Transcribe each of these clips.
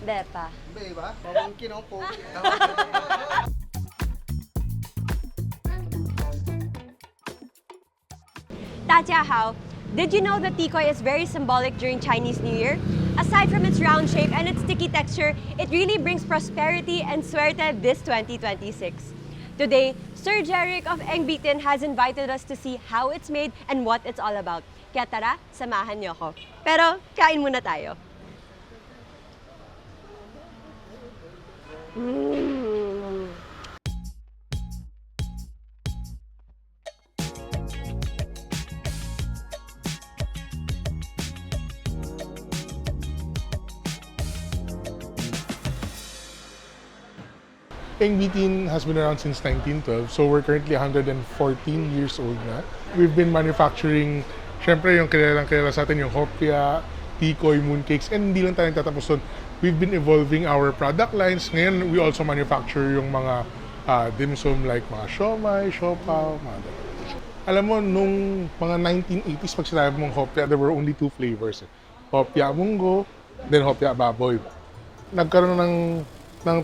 Bepa. Beba? Pamangkin ako po. Hao, did you know that Tikoy is very symbolic during Chinese New Year? Aside from its round shape and its sticky texture, it really brings prosperity and suerte this 2026. Today, Sir Jeric of Eng Bee Tin has invited us to see how it's made and what it's all about. Kaya tara, samahan niyo ako. Pero, kain muna tayo. Eng Bee Tin has been around since 1912, so we're currently 114 years old na. We've been manufacturing, syempre yung kilala sa atin, yung hopya, tikoy, mooncakes, and hindi lang tayo tatapos doon. We've been evolving our product lines. Ngayon, we also manufacture yung mga dim sum like mga siomai, siopaw, mga ganun. Alam mo, nung mga 1980s, pag sinabi mong hopya, there were only two flavors. Hopya munggo, then hopya baboy. Nagkaroon ng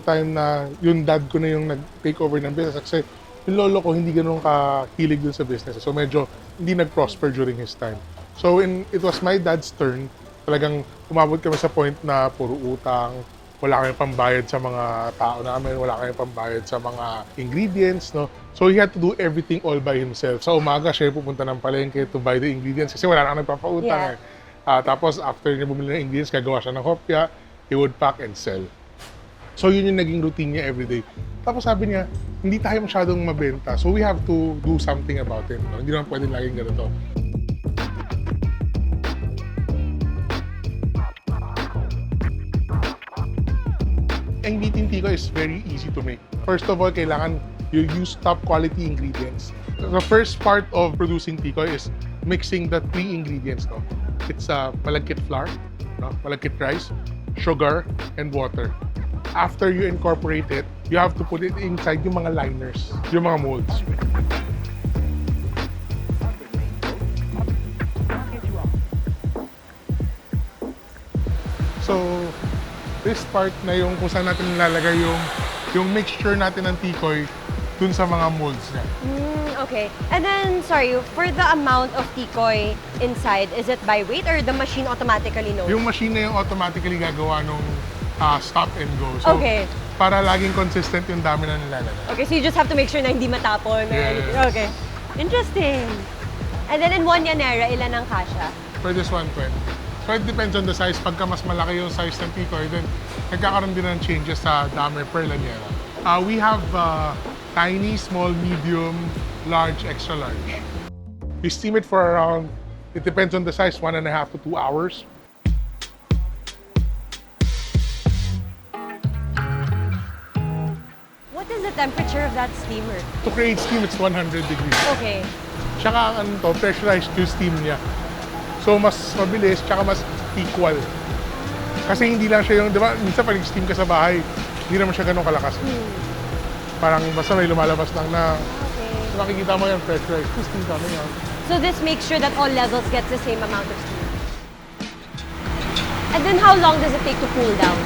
time na yung dad ko na yung nag-take over ng business kasi yung lolo ko hindi ganun kahilig dun sa business. So medyo hindi nag-prosper during his time. So when it was my dad's turn, talagang umabot kami sa point na puro utang, wala kami pambayad sa mga tao namin, wala kami pambayad sa mga ingredients, no? So he had to do everything all by himself. Sa umaga, siya pupunta ng palengke to buy the ingredients kasi wala na nagpapautang. Yeah. Tapos after niya bumili ng ingredients, gagawa siya ng hopya, he would pack and sell. So yun yung naging routine niya everyday. Tapos sabi niya, hindi tayo masyadong mabenta. So we have to do something about it. No? Hindi naman pwedeng laging ganito. Eng Bee Tin Tikoy is very easy to make. First of all, kailangan you use top quality ingredients. The first part of producing tikoy is mixing the three ingredients. No? It's malagkit flour, no? Malagkit rice, sugar, and water. After you incorporate it, you have to put it inside yung mga liners, yung mga molds. So, this part na yung kung saan natin nilalagay yung mixture natin ng tikoy dun sa mga molds niya. Okay. And then, sorry, for the amount of tikoy inside, is it by weight or the machine automatically knows? Yung machine na yung automatically gagawa nung stop and go. So, okay. Para laging consistent yung dami na nilalagay. Okay, so you just have to make sure na hindi matapon or anything. Okay. Interesting. And then in one yanera, ilan ang kasha? For this one, 20. So it depends on the size. Pagka mas malaki yung size ng tikoy, then nagkakaroon din ng changes sa dami per lanyera. We have tiny, small, medium, large, extra large. We steam it for around, it depends on the size, 1.5 to 2 hours. What is the temperature of that steamer? To create steam, it's 100 degrees. Okay. Tsaka ano to, pressurized yung steam niya. So mas mabilis, tsaka mas equal. Kasi hindi lang siya yung, di ba, minsan pag steam ka sa bahay, hindi naman siya ganun kalakas. Parang basta may lumalabas lang na, Okay. so makikita mo yan, pressurized. Steam kami yan. So this makes sure that all levels get the same amount of steam. And then how long does it take to cool down?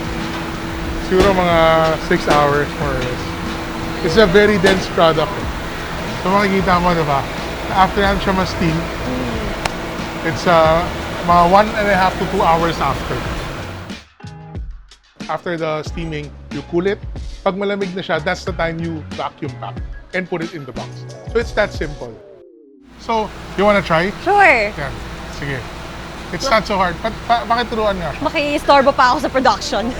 Siguro mga 6 hours more or less. It's a very dense product. So makikita mo, diba? After yan siya ma-steam, it's mga 1.5 to 2 hours after. After the steaming, you cool it. Pag malamig na siya, that's the time you vacuum pack and put it in the box. So it's that simple. So, you wanna try? Sure. Yan. Sige. It's not so hard. Pakituruan nga siya. Maki-istorbo pa ako sa production.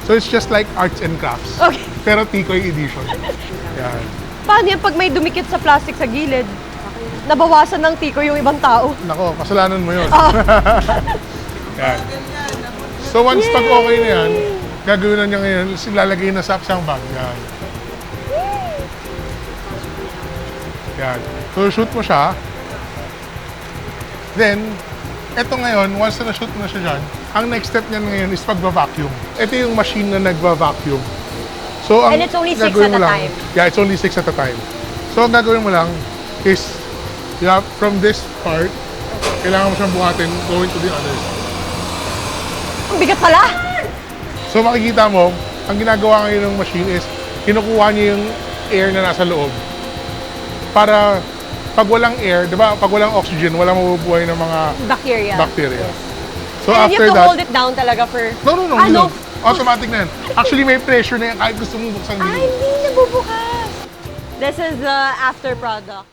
So it's just like arts and crafts. Okay. Pero tikoy edition. Yan. Paano yan pag may dumikit sa plastic sa gilid? Nabawasan ng tikoy yung ibang tao. Nako, kasalanan mo yun. Oh. Yan. So once pag okay na yan, gagawin na niya ngayon, ilalagay na sa isang bag. Yan. Yan. So shoot mo siya. Then, eto ngayon, once na shoot mo na siya dyan, ang next step niyan ngayon is pagba-vacuum. Ito yung machine na nagva-vacuum. So, ang And it's only 6 gagawin at a mo lang, time? Yeah, it's only 6 at a time. So, ang gagawin mo lang is, from this part, kailangan mo siyang buhatin going to the other side. Ang bigat pala! So makikita mo, ang ginagawa ngayon ng machine is kinukuha niya yung air na nasa loob. Para pag walang air, di ba, pag walang oxygen, walang mabubuhay ng mga bacteria. So And you after have to that, hold it down talaga for... No. Automatic na yan. Actually, may pressure na yan kahit gusto mong buksan Ay, dito. hindi nabubukas. This is the after product.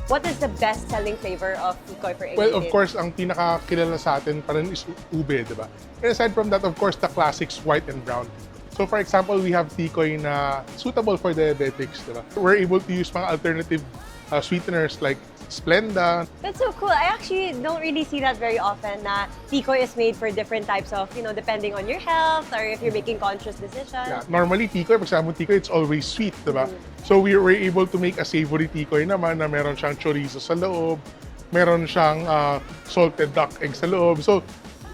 What is the best-selling flavor of Tikoy for Eng Bee Tin? Well, of course, ang pinakakilala sa atin pa rin is ube, di ba? And aside from that, of course, the classics, white and brown. So for example, we have Tikoy na suitable for diabetics, di ba? We're able to use mga alternative sweeteners like Splenda. That's so cool. I actually don't really see that very often na Tikoy is made for different types of, depending on your health or if you're making conscious decisions. Yeah. Normally, Tikoy, pag sabi mo Tikoy, it's always sweet, di ba? So we were able to make a savory Tikoy naman na meron siyang chorizo sa loob, meron siyang salted duck egg sa loob. So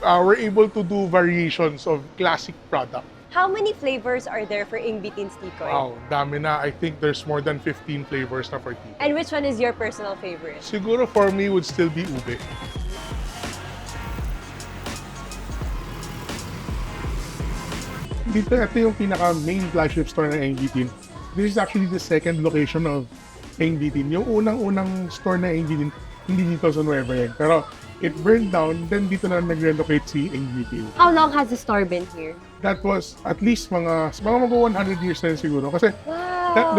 we're able to do variations of classic product. How many flavors are there for Eng Bee Tin's Tikoy? Wow, dami na. I think there's more than 15 flavors na for Tikoy. And which one is your personal favorite? Siguro for me would still be ube. Ito yung pinaka-main flagship store ng Eng Bee Tin. This is actually the second location of Eng Bee Tin. Yung unang-unang store na Eng Bee Tin, hindi dito sa Nueva Ecija. Pero it burned down, then dito na nag-relocate si Eng Bee Tin. How long has the store been here? That was at least mga mag-100 years na siguro. Kasi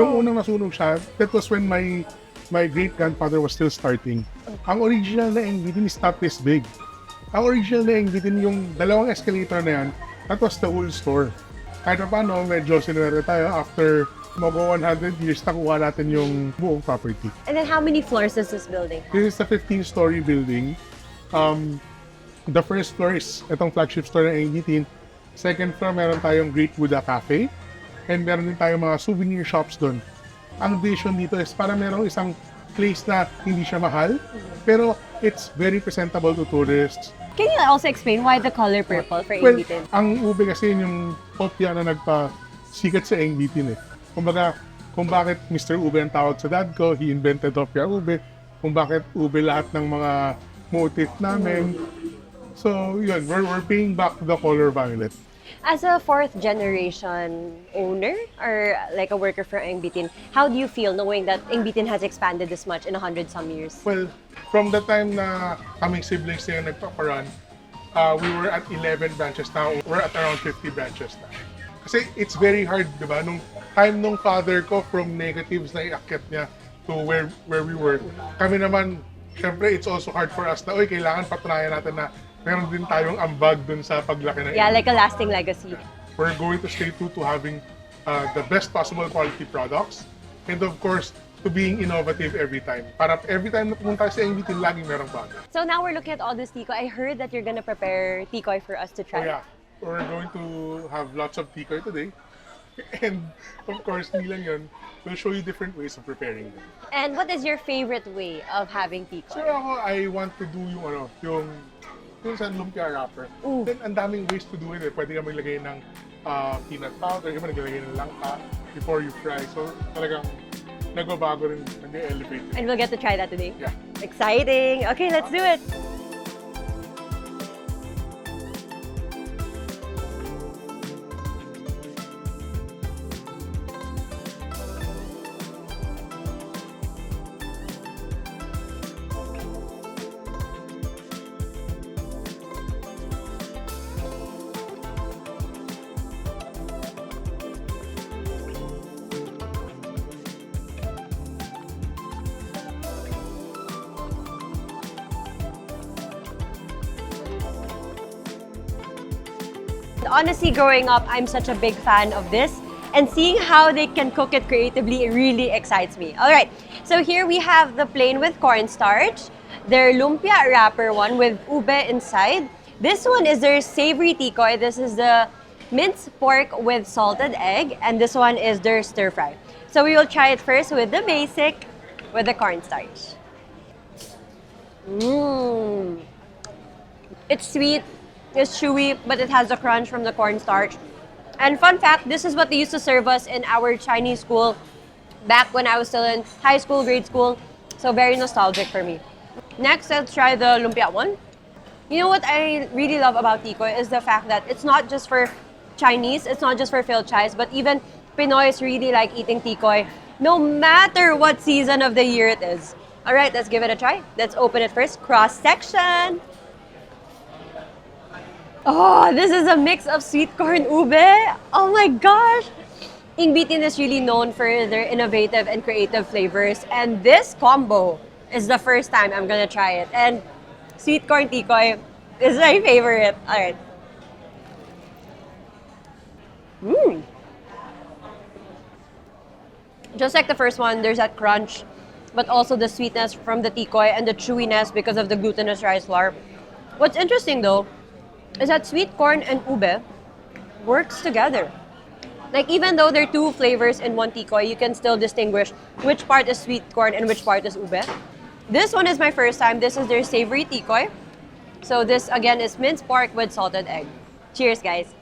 nung unang nasunog siya, that was when my great-grandfather was still starting. Ang original na Eng Bee Tin is not this big. Ang original na Eng Bee Tin, yung dalawang escalator na yan, that was the old store. Kahit pa paano, medyo sinuwerte tayo after mag-100 years, nakuha natin yung buong property. And then how many floors does this building have? This is a 15-story building. The first floor is itong flagship store ng Eng Bee Tin. Second floor, meron tayong Great Buddha Cafe. And meron din tayong mga souvenir shops doon. Ang vision dito is para merong isang place na hindi siya mahal, pero it's very presentable to tourists. Can you also explain why the color purple for Eng Well, Bee Tin? ang ube kasi yun yung kopya na nagpa-sikat sa Eng Bee Tin eh. Kumbaga, kung bakit Mr. Ube ang tawag sa dad ko, he invented kopya ube. Kung bakit ube lahat ng mga motif namin. So, yun, we're paying back the color violet. As a fourth generation owner or like a worker for Eng Bee Tin, how do you feel knowing that Eng Bee Tin has expanded this much in 100-some years? Well, from the time na kaming siblings na yung nagpaparun, we were at 11 branches now. We're at around 50 branches na. Kasi it's very hard, di ba? Nung time nung father ko, from negatives na iakyat niya to where we were. Kami naman, syempre, it's also hard for us na, kailangan patunayan natin na meron din tayong ambag dun sa paglaki na Yeah, like a lasting legacy. We're going to stay true to having the best possible quality products and of course, to being innovative every time. Para every time na pumunta sa Eng Bee Tin, laging merong bago. So now we're looking at all this Tikoy. I heard that you're gonna prepare Tikoy for us to try. So yeah, we're going to have lots of Tikoy today. And of course, hindi lang yun, we'll show you different ways of preparing them. And what is your favorite way of having Tikoy? So ako, I want to do yung sa lumpia wrapper. Then, ang daming ways to do it. Pwede ka maglagay ng peanut powder, iba naglagay ng langka before you fry. So, talagang nagbabago rin, nag-elevate. And we'll get to try that today? Yeah. Exciting! Okay, let's do it! Honestly, growing up, I'm such a big fan of this. And seeing how they can cook it creatively, it really excites me. All right, so here we have the plain with cornstarch, their lumpia wrapper one with ube inside. This one is their savory tikoy. This is the minced pork with salted egg. And this one is their stir fry. So we will try it first with the basic, with the cornstarch. It's sweet. It's chewy, but it has the crunch from the cornstarch. And fun fact, this is what they used to serve us in our Chinese school back when I was still in high school, grade school. So very nostalgic for me. Next, let's try the lumpia one. You know what I really love about Tikoy is the fact that it's not just for Chinese, it's not just for Phil-Chais, but even Pinoys really like eating Tikoy, no matter what season of the year it is. All right, let's give it a try. Let's open it first. Cross-section. Oh, this is a mix of sweet corn ube. Oh my gosh. Eng Bee Tin is really known for their innovative and creative flavors. And this combo is the first time I'm gonna try it. And sweet corn tikoy is my favorite. All right. Mmm. Just like the first one, there's that crunch, but also the sweetness from the tikoy and the chewiness because of the glutinous rice flour. What's interesting though, is that sweet corn and ube works together. Like even though they're two flavors in one tikoy, you can still distinguish which part is sweet corn and which part is ube. This one is my first time. This is their savory tikoy. So this again is minced pork with salted egg. Cheers, guys.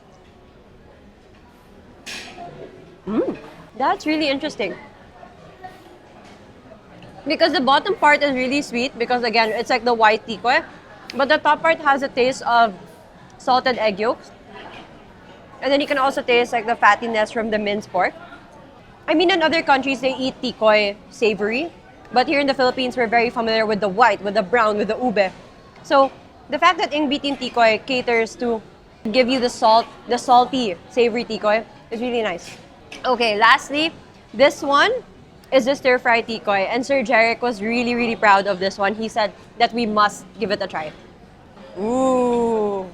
That's really interesting. Because the bottom part is really sweet because again, it's like the white tikoy. But the top part has a taste of salted egg yolks. And then you can also taste like the fattiness from the minced pork. I mean, in other countries, they eat tikoy savory. But here in the Philippines, we're very familiar with the white, with the brown, with the ube. So the fact that Eng Bee Tin tikoy caters to give you the salt, the salty, savory tikoy is really nice. Okay, lastly, this one is the stir-fry tikoy. And Sir Jeric was really, really proud of this one. He said that we must give it a try. Ooh.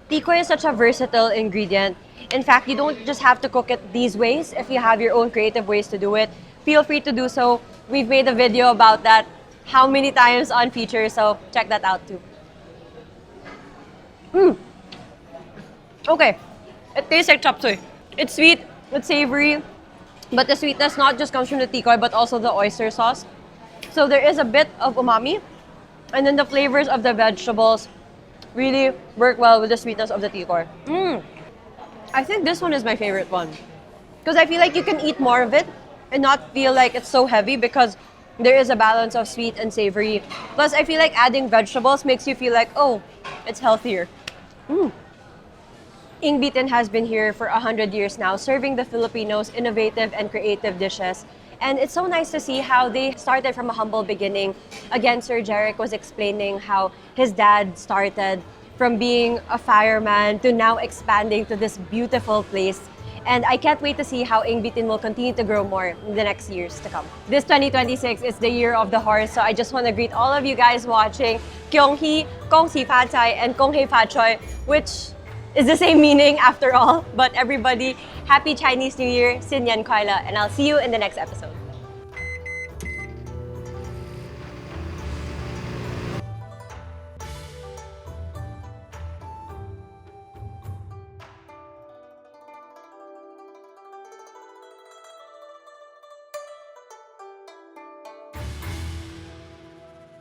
Tikoy is such a versatile ingredient. In fact, you don't just have to cook it these ways. If you have your own creative ways to do it, feel free to do so. We've made a video about that how many times on FEATR, so check that out too. Okay, it tastes like chop suey. It's sweet, it's savory, but the sweetness not just comes from the tikoy, but also the oyster sauce. So there is a bit of umami, and then the flavors of the vegetables really work well with the sweetness of the tikoy. I think this one is my favorite one. Because I feel like you can eat more of it and not feel like it's so heavy because there is a balance of sweet and savory. Plus, I feel like adding vegetables makes you feel like, oh, it's healthier. Eng Bee Tin has been here for 100 years now, serving the Filipinos innovative and creative dishes. And it's so nice to see how they started from a humble beginning. Again, Sir Jeric was explaining how his dad started from being a fireman to now expanding to this beautiful place. And I can't wait to see how Eng Bee Tin will continue to grow more in the next years to come. This 2026 is the year of the horse, so I just want to greet all of you guys watching. Kyung-hee, Kong-si Fa-chai, and Kong-hei Fa-choi, which is the same meaning after all. But everybody, Happy Chinese New Year, Sin Yan Kuai La, and I'll see you in the next episode.